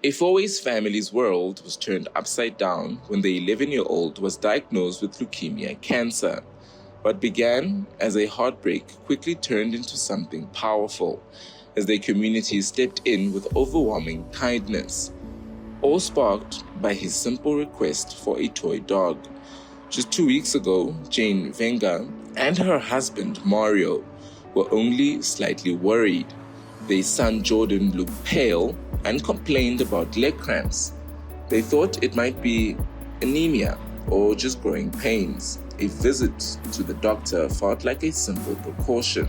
A 4-Ways family's world was turned upside down when the 11-year-old was diagnosed with leukemia cancer. What began as a heartbreak quickly turned into something powerful as their community stepped in with overwhelming kindness, all sparked by his simple request for a toy dog. Just 2 weeks ago, Jane Venga and her husband Mario were only slightly worried. Their son Jordan looked pale and complained about leg cramps. They thought it might be anemia or just growing pains. A visit to the doctor felt like a simple precaution.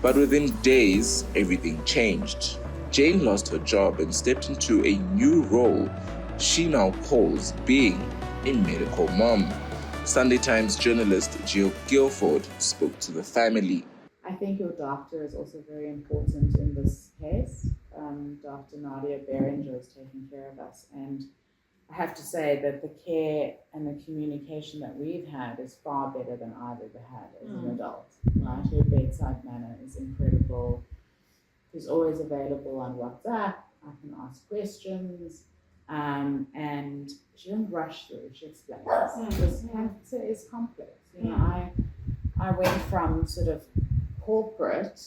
But within days, everything changed. Jane lost her job and stepped into a new role she now calls being a medical mom. Sunday Times journalist Jill Guilford spoke to the family. I think your doctor is also very important in this case. Dr. Nadia Berenger is taking care of us, and I have to say that the care and the communication that we've had is far better than I've ever had as an adult. Right? Her bedside manner is incredible. She's always available on WhatsApp. I can ask questions, and she doesn't rush through. She explains. Because cancer is complex. You know, I went from sort of corporate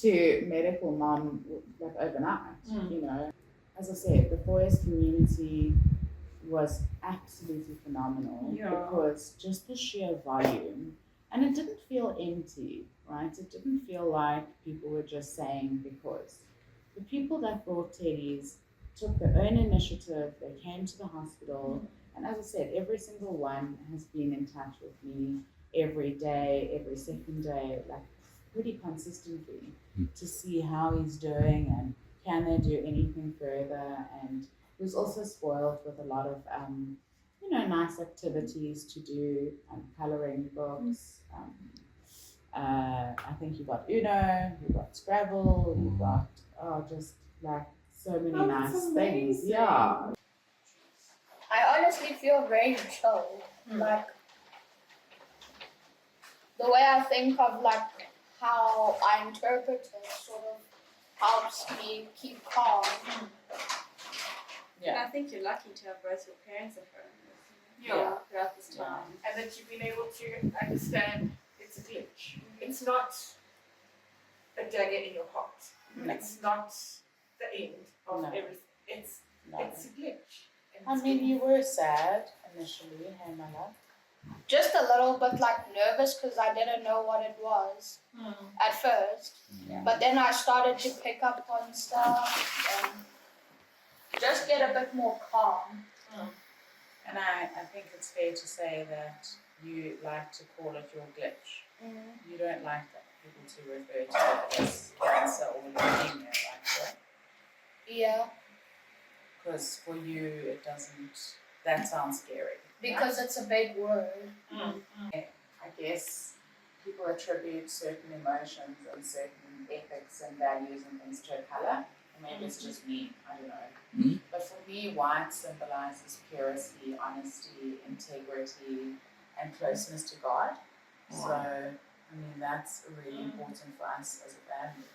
to medical mom like overnight. You know, as I said, the boys community was absolutely phenomenal because just the sheer volume, and it didn't feel empty, right? It didn't feel like people were just saying because. The people that brought teddies took their own initiative, they came to the hospital, and as I said, every single one has been in touch with me every day, every second day, like pretty consistently to see how he's doing and can they do anything further. And he was also spoiled with a lot of nice activities to do, coloring books. I think you got Uno, you got Scrabble, you got just like so many nice things. Yeah. I honestly feel very chill. Like the way I think of like how I interpret it sort of helps me keep calm. And I think you're lucky to have both your parents around throughout this time. And that you've been able to understand it's a glitch. It's not a dagger in your heart. It's not the end of everything. It's a glitch. I mean, you were sad initially, hey my love? Just a little bit like nervous because I didn't know what it was at first. But then I started to pick up on stuff and just get a bit more calm. And I think it's fair to say that you like to call it your glitch. You don't like people to refer to it as cancer or leukemia, right? Yeah. Because for you, it doesn't, that sounds scary. Because it's a big word. I guess people attribute certain emotions and certain ethics and values and things to a color. Maybe it's just me, I don't know. But for me, white symbolizes purity, honesty, integrity, and closeness to God. So, I mean, that's really important for us as a family.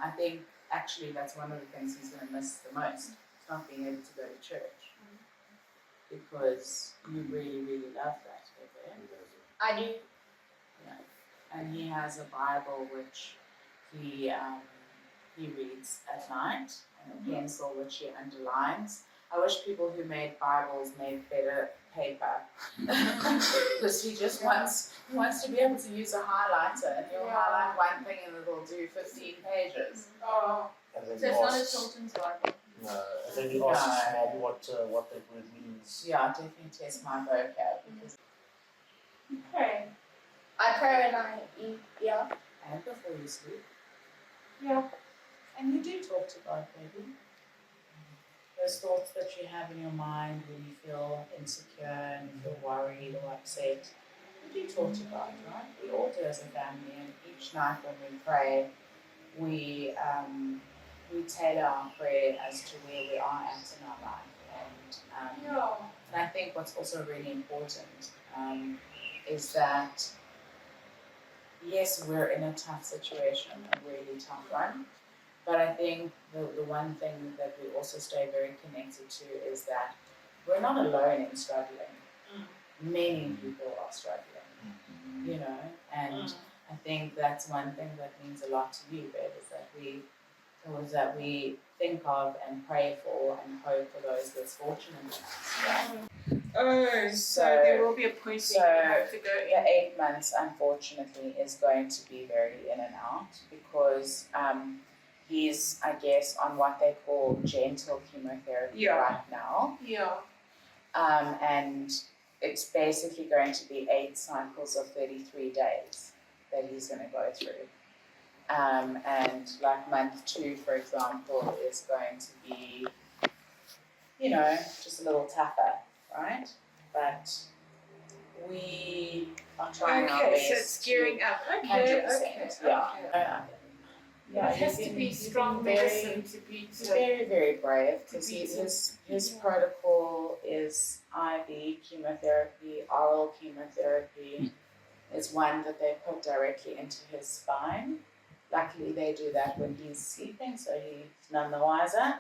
I think actually that's one of the things he's going to miss the most. It's not being able to go to church. Because you really, really love that, okay? I do. Yeah. And he has a Bible which he reads at night, and a pencil which he underlines. I wish people who made Bibles made better paper, because he just wants to be able to use a highlighter, and you'll highlight one thing and it'll do 15 pages. So it's not a children's Bible. No, and then you ask Mom what that word means. Yeah, definitely test my vocab. Okay. I pray and I eat, And before you sleep. Yeah. And you do talk to God, baby. Those thoughts that you have in your mind when you feel insecure and you feel worried or upset, you do talk to God, right? We all do as a family, and each night when we pray, we tailor our prayer as to where we are at in our life. And I think what's also really important is that, yes, we're in a tough situation, a really tough one, But I think the one thing that we also stay very connected to is that we're not alone in struggling. Many people are struggling, you know, and I think that's one thing that means a lot to you, Bev, is that we think of and pray for and hope for those that's fortunate. Oh, so there will be a point where you have to go in. The 8 months, unfortunately, is going to be very in and out because he's, I guess, on what they call gentle chemotherapy right now. Yeah. And it's basically going to be 8 cycles of 33 days that he's going to go through. And like month 2, for example, is going to be, you know, just a little tougher, right? But we are trying our best. Okay, so it's gearing up. Okay, 100%, yeah. Yeah, it has to be strong medicine to be very, very brave because his protocol is IV chemotherapy, oral chemotherapy. It's one that they put directly into his spine. Luckily, they do that when he's sleeping, so he's none the wiser.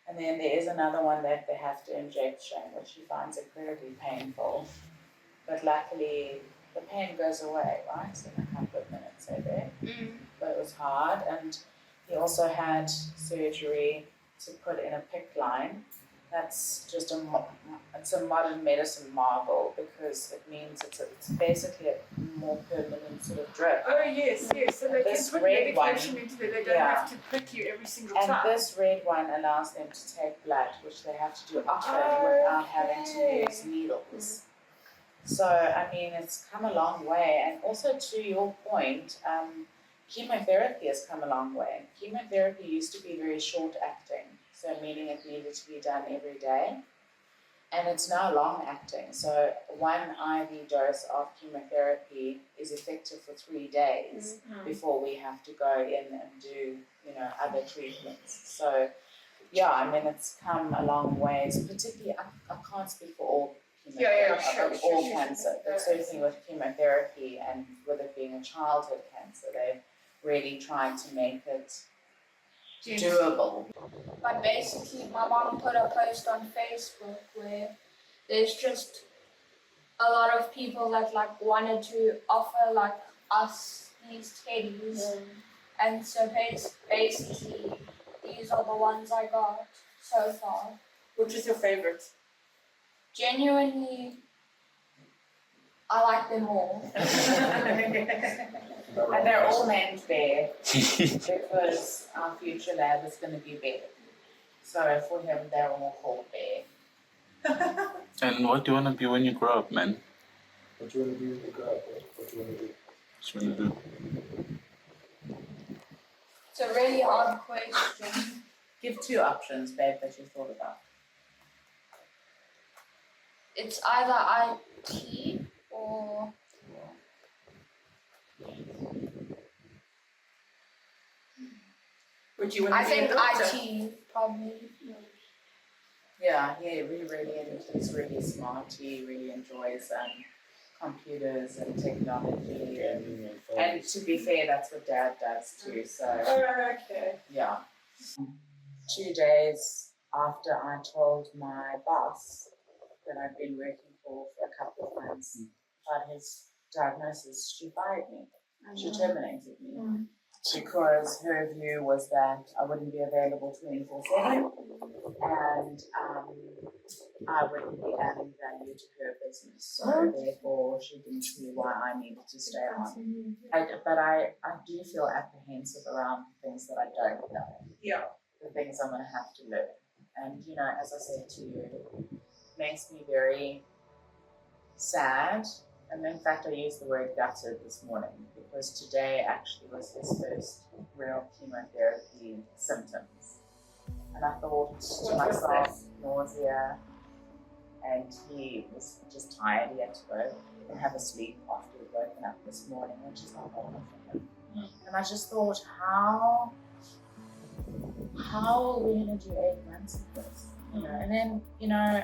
And then there is another one that they have to inject Shane, which he finds incredibly painful. But luckily, the pain goes away, right? So in a couple of minutes, but it was hard. And he also had surgery to put in a PICC line. That's just it's a modern medicine marvel because it means it's basically a more permanent sort of drip. Oh yes. So they can put medication into there. They don't have to prick you every single time. And this red one allows them to take blood, which they have to do often without having to use needles. So, I mean, it's come a long way. And also to your point, chemotherapy has come a long way. Chemotherapy used to be very short acting, so meaning it needed to be done every day. And it's now long acting. So 1 IV dose of chemotherapy is effective for 3 days before we have to go in and do, you know, other treatments. So, yeah, I mean, it's come a long ways, particularly, I can't speak for all all cancer, but certainly with chemotherapy and with it being a childhood cancer, they've really tried to make it doable. But basically, my mom put a post on Facebook where there's just a lot of people that like wanted to offer like us these teddies, and so basically these are the ones I got so far. Which is your favorite? Genuinely, I like them all. And they're all named Bear because our future lab is going to be Bear. So for him, they're all called Bear. And what do you want to be when you grow up, man? What do you want to do when you grow up? What do you want to do? What you want to do? It's a really hard question. Give 2 options, babe, that you thought about. It's either IT or Would you want I to be think a doctor? IT probably. Yeah, he's really smart. He really enjoys computers and technology. And to be fair, that's what Dad does too. So, Okay. yeah. 2 days after I told my boss that I'd been working for a couple of months about his diagnosis, she fired me. She terminated me. Because her view was that I wouldn't be available 24/7 and I wouldn't be adding value to her business. So therefore she didn't see why I needed to stay on. But I do feel apprehensive around things that I don't know. Yeah. The things I'm going to have to learn. And, you know, as I said to you, it makes me very sad. And in fact, I used the word gutted this morning because today actually was his first real chemotherapy symptoms. And I thought to myself, nausea, and he was just tired. He had to go and have a sleep after he'd woken up this morning, which is not normal for him. And I just thought, how are we going to do 8 months of this? You know, and then, you know,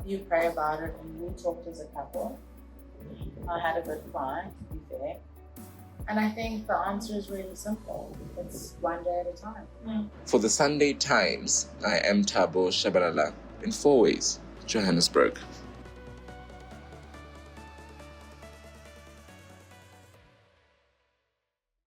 you pray about it and we talked as a couple. I had a good cry, to be fair. And I think the answer is really simple. It's one day at a time. For the Sunday Times, I am Thabo Shabalala in Fourways, Johannesburg.